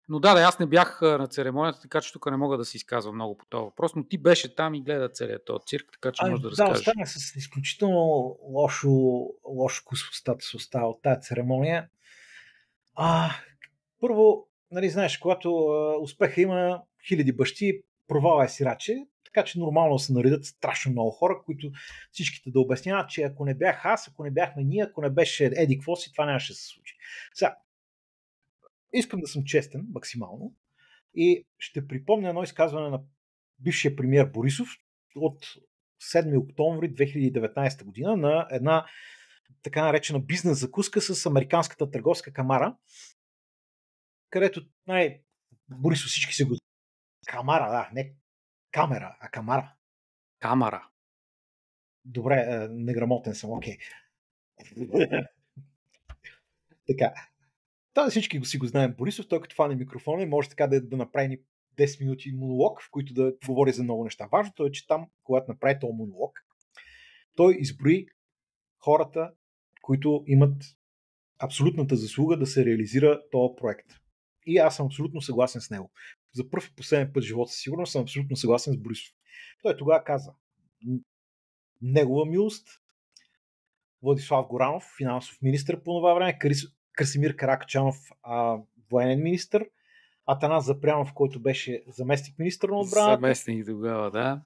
Но аз не бях на церемонията, така че тук не мога да се изказвам много по този въпрос, но ти беше там и гледа целият този цирк, така че може да разкажеш. Да, остана с изключително лошо кусвостата се остава от тази церемония. Първо, знаеш, когато успеха има хиляди бащи, провала е сираче, така че нормално се наредят страшно много хора, които всичките да обясняват, че ако не бях аз, ако не бяхме ние, ако не беше Еди Квоси, това нямаше да се случи. Сега, искам да съм честен максимално и ще припомня едно изказване на бившия премиер Борисов от 7 октомври 2019 година на една така наречена бизнес закуска с Американската търговска камара, където, нали, Борисов всички се го... Камара, да, не камера, а камара. Камара. Добре, неграмотен съм, окей. Така. Това всички си го знаем Борисов, той като фане микрофона и може така да направи 10 минути монолог, в които да говори за много неща. Важното е, че там, когато направи този монолог, той изброи хората, които имат абсолютната заслуга да се реализира този проект. И аз съм абсолютно съгласен с него. За първ и последен път в живота си сигурно съм абсолютно съгласен с Борисов. Той тогава каза: негова милост, Владислав Горанов, финансов министър по това време, Красимир Каракачанов, военен министър, Атанас Запрянов, който беше заместник министър на отбраната. Заместник тогава, да.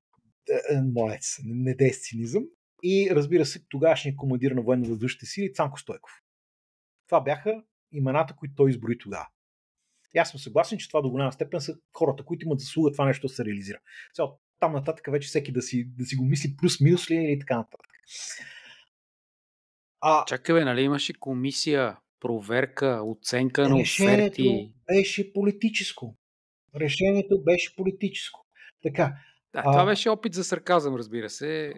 Молец, не дей с цинизъм. И разбира се, тогавашният командир на военно-въздушните сили Цанко Стойков. Това бяха имената, които той изброи тогава. И аз съм съгласен, че това до голяма степен са хората, които имат заслуга това нещо да се реализира. Сега, там нататък вече всеки да си го мисли плюс-минус ли или така нататък. Чакай бе, нали имаше комисия, проверка, оценка на оферти? Беше политическо. Решението беше политическо. Така. Да, това беше опит за сарказъм, разбира се.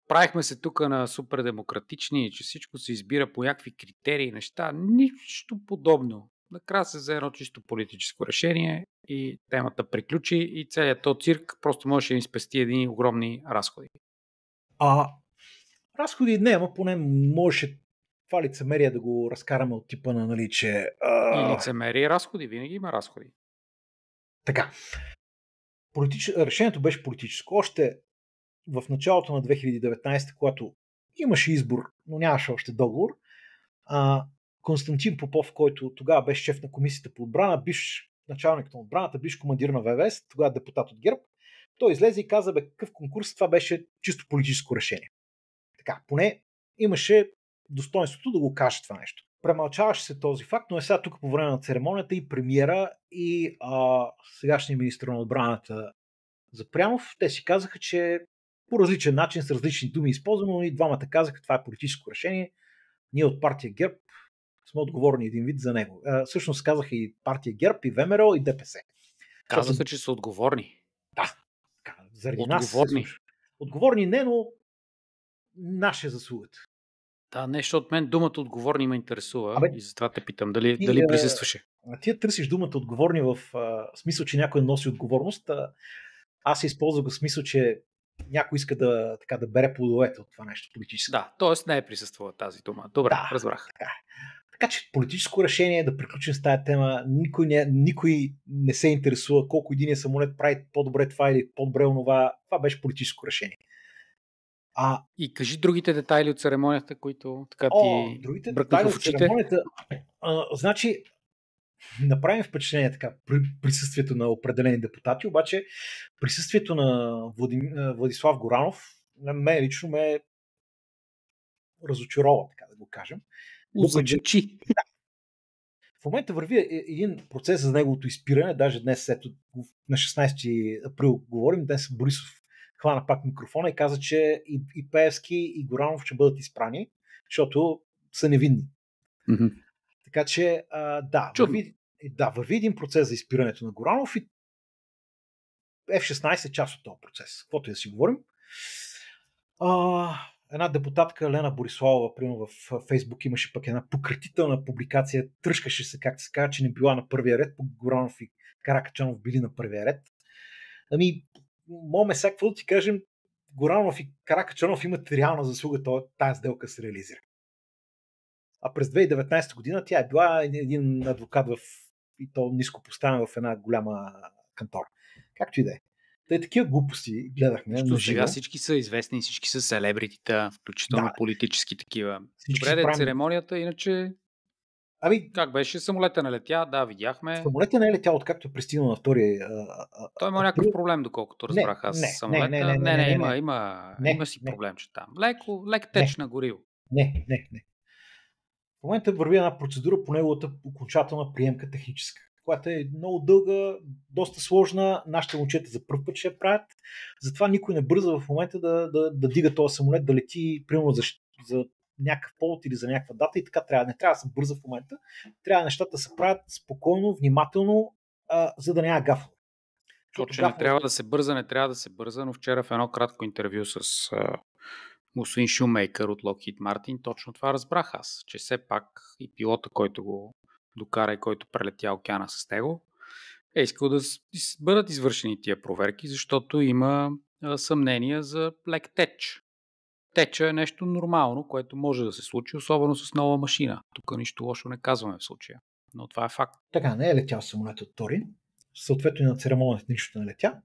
Правихме се тук на супер демократични, че всичко се избира по някакви критерии и неща. Нищо подобно. Накрая се взе едно чисто политическо решение и темата приключи и целият този цирк просто можеше да ни спести едни огромни разходи. Разходи не, ама поне можеше това лицемерие да го разкараме от типа на, нали, че... И лицемерие и разходи, винаги има разходи. Така. Решението беше политическо. Още в началото на 2019, когато имаше избор, но нямаше още договор, Константин Попов, който тогава беше шеф на комисията по отбрана, биш началник на отбраната, биш командир на ВВС, тогава депутат от ГЕРБ, той излезе и каза: бе, какъв конкурс, това беше чисто политическо решение. Така, поне имаше достоинството да го каже това нещо. Премълчаваше се този факт, но е сега тук по време на церемонията и премиера, и сегашният министър на отбраната Запрянов, те си казаха, че по различен начин, с различни думи използвано, но и двамата казаха: това е политическо решение. Ние от партия ГЕРБ сме отговорни един вид за него. Всъщност казаха и партия ГЕРБ, и ВМРО, и ДПС. Казва се, че са отговорни. Да. Заради отговорни. Нас отговорни не, но наша заслугата. Да, нещо от мен думата отговорни ме интересува и затова те питам дали присъстваше. Ти търсиш думата отговорни в смисъл, че някой носи отговорност. Аз използвах в смисъл, че някой иска да бере плодовете от това нещо политическо. Да, т.е. не е присъствала тази дума. Добре, разбрах. Така че политическо решение е да приключим с тази тема. Никой не се интересува колко единия самолет прави по-добре това или по-добре онова. Това беше политическо решение. И кажи другите детайли от церемонията, които така ти бръкнаха в очите. Значи, направим впечатление така присъствието на определени депутати, обаче присъствието на Владислав Горанов на мен лично ме разочарова, така да го кажем. Озадачи. В момента върви един процес за неговото изпиране, даже днес на 16 април говорим, днес Борисов хвана пак микрофона и каза, че и Пеевски, и Горанов ще бъдат изпрани, защото са невинни. Mm-hmm. Така че, върви един процес за изпирането на Горанов и F-16 е част от този процес. Каквото и да си говорим. Една депутатка, Лена Бориславова, примерно в Фейсбук имаше пък една пократителна публикация, тръшкаше се, както се казва, че не била на първия ред, по Горанов и Каракачанов били на първия ред. Моме сега, какво да ти кажем, Горанов и Каракачанов имат реална заслуга тази сделка се реализира. А през 2019 година тя е била един адвокат и то ниско поставен в една голяма кантора. Както и да е. Такива глупости гледахме. Сега всички са известни, всички са селебритита, включително политически такива. Добре, церемонията, иначе как беше? Самолета не летя, да, видяхме. Самолета не е летял, откакто е пристигнал на втория. Той има някакъв проблем, доколкото разбрах аз с самолета. Не, има си проблем, че там. Лек теч на гориво. Не. В момента върви една процедура по неговата окончателна приемка техническа, която е много дълга, доста сложна. Нашите момчета за пръв път ще я правят. Затова никой не бърза в момента да дига този самолет, да лети примерно за някакъв повод или за някаква дата и така не трябва да се бърза в момента. Трябва нещата да се правят спокойно, внимателно, за да няма гафове. Че не трябва да се бърза, не трябва да се бърза, но вчера в едно кратко интервю с господин Шумейкър от Lockheed Martin, точно това разбрах аз, че все пак и пилота, който го докара и който прелетя океана с него, е искал да бъдат извършени тия проверки, защото има съмнения за лек теч. Теча е нещо нормално, което може да се случи, особено с нова машина. Тук нищо лошо не казваме в случая, но това е факт. Така, не е летял самолет от Тори. Съответно и на церемонията нищо не летя.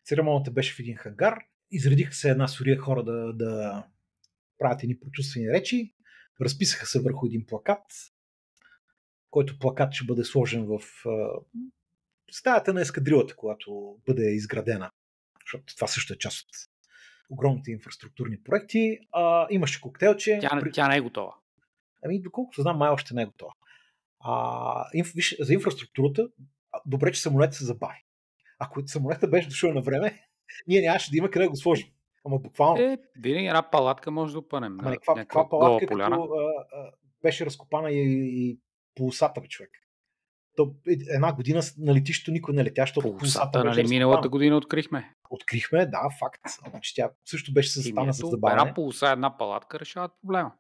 Церемонията беше в един хангар. Изредиха се една сурия хора да правят едни прочувствени речи. Разписаха се върху един плакат, който плакат ще бъде сложен в стаята на ескадрилата, когато бъде изградена. Защото това също е част от огромните инфраструктурни проекти. Имаше коктейлче. Тя не е готова. Ами, доколкото знам, май още не е готова. Виж, за инфраструктурата, добре, че самолетът се забави. Ако самолетът беше дошъл на време, ние нямаше да има къде да го сложим. Ама буквално. Винаги една палатка може да опънем. Ама каква палатка, като беше разкопана и полосата бе, човек. Една година на летището никой не летя, защото полосата, нали, миналата година открихме. Открихме, да, факт. Обаче тя също беше съставена с забавяне. Една полоса, една палатка решават проблема.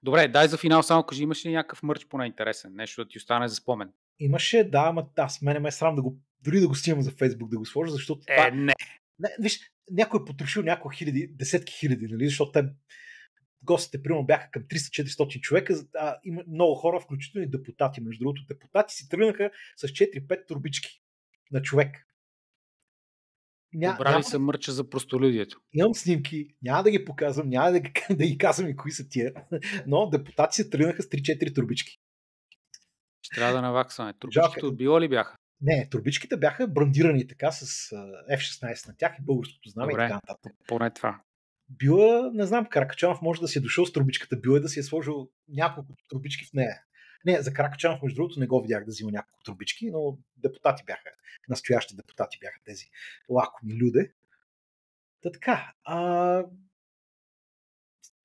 Добре, дай за финал само кажи, имаш ли някакъв мърч по-интересен? Нещо да ти остане за спомен? Имаше, да, ама с мене ме е срам дори да го снимам за Фейсбук да го сложа, защото не. Виж, някой е потрошил няколко хиляди, десетки хиляди, нали, защото те гостите, примерно, бяха към 300-400 човека, има много хора, включително и депутати. Между другото, депутати си тръгнаха с 4-5 турбички на човек. Добрали са мърча за простолюдието. Имам снимки, няма да ги показвам, няма да ги казвам и кои са тия, но депутати се тръгнаха с 3-4 турбички. Ще трябва да наваксваме. Турбичките отбила ли бяха? Не, турбичките бяха брандирани така с F-16 на тях и българското знаме. Добре, и така нататък. Поне това. Била, не знам, Каракачанов може да си е дошъл с турбичката, била да си е сложил няколко турбички в нея. Не, за Каракачанов, между другото, не го видях да взима няколко турбички, но депутати бяха, настоящи депутати бяха тези лакоми люде. Та така,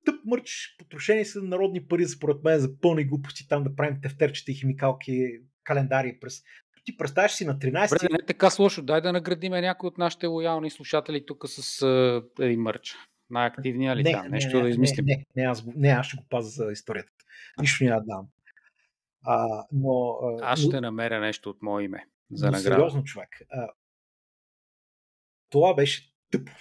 тъп мърч, потрошени са народни пари, според мен, за пълни глупости, там да правим тефтерчета и химикалки, календари през... Ти представяш си на 13... Добре, не е така слошо. Дай да наградиме някой от нашите лоялни слушатели тук с един мърч. Най-активния ли там? Нещо да измислим. Аз ще го пазя за историята. Нищо няма да дам. Аз ще намеря нещо от мое име за награда. Сериозно, човек. Това беше тъпо.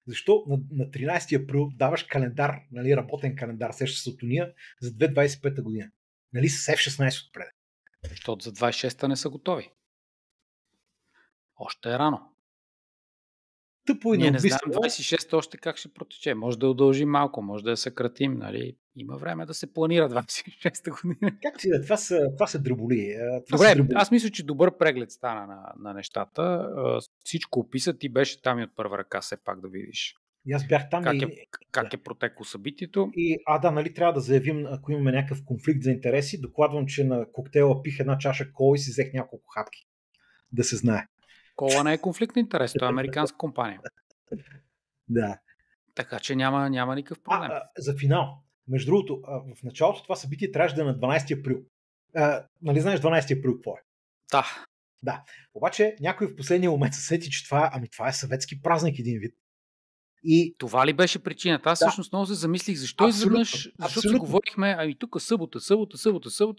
Защо на 13 април даваш календар, нали, работен календар, сещаш се от уния, за 2025 година. Нали, с F-16 отпред. Защото за 26-та не са готови. Още е рано. Тъпо и ние не знаем 26-та още как ще протече. Може да удължим малко, може да я съкратим. Нали? Има време да се планира 26-та година. Как ти да? Това се дръболи. Добре, аз мисля, че добър преглед стана на нещата. Всичко описа, ти беше там и от първа ръка, все пак да видиш. И аз бях там как е протекло събитието. Нали, трябва да заявим, ако имаме някакъв конфликт за интереси, докладвам, че на коктейла пих една чаша кола и си взех няколко хапки. Да се знае. Кола не е конфликт на интерес, това е американска компания. Да. Така че няма никакъв проблем. За финал. Между другото, в началото това събитие трябваше да е на 12 април. Нали знаеш 12 април какво е? Да. Обаче някой в последния момент се сети, че това е съветски празник един вид. И... Това ли беше причината? Аз всъщност много се замислих, защо изведнъж, защото си говорихме, тук събота,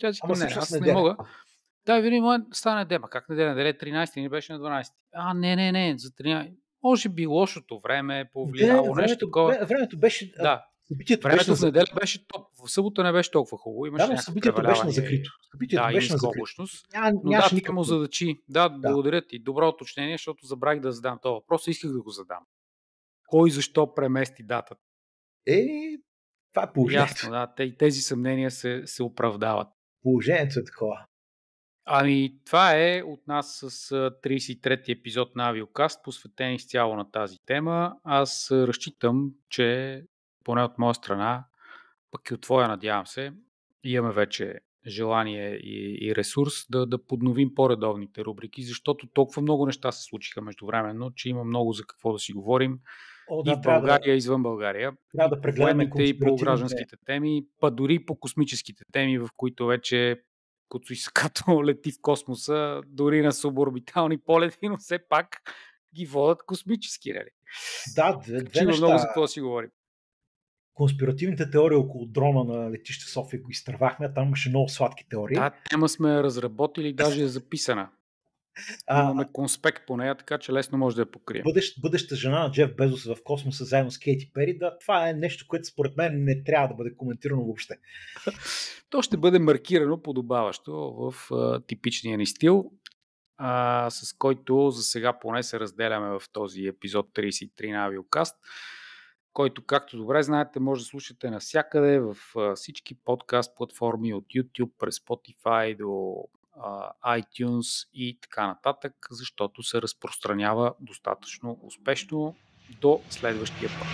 аз не мога. Да, в един момент стана неделя. Как неделя е 13, не беше на 12. Не, за 13. Може би лошото време е повлияло, нещо такова. Времето беше... Да. Времето в неделя беше топ. В събота не беше толкова хубаво. Имаше но събитието беше на закрито. Събитието беше на закрито. Но датата му задачи. Да, благодаря ти. Добро уточнение, защото забравих да задам това въпрос. Исках да го задам. Кой защо премести датата? Това е положението. Ясно, да. Тези съмнения се оправдават. Положението е такова. Това е от нас с 33-ти епизод на Авиокаст, посветен изцяло на тази тема. Аз разчитам, че поне от моя страна, пък и от твоя, надявам се, имаме вече желание и ресурс да подновим по-редовните рубрики, защото толкова много неща се случиха междувременно, че има много за какво да си говорим. И Да, в България, и извън България. трябва И да по прегледаме военните, и по конспиративните. гражданските теми, па дори по космическите теми, в които вече Куцуисакато лети в космоса, дори на суборбитални полети, но все пак ги водят космически, нали? Да, Така че две има много за неща. какво да си говорим. Конспиративните теории около дрона на летище София го изтървахме. Там имаше много сладки теории. Та тема сме разработили, даже е записана. А, Имаме конспект по нея, така че лесно може да я покрием. бъдеща жена на Джеф Безос в космоса заедно с Кейти Пери, да, това е нещо, което според мен не трябва да бъде коментирано въобще. То ще бъде маркирано подобаващо в типичния ни стил, с който за сега поне се разделяме в този епизод 33 на Авиокаст, който, както добре знаете, може да слушате навсякъде в всички подкаст платформи от YouTube през Spotify до iTunes и така нататък, защото се разпространява достатъчно успешно. До следващия път.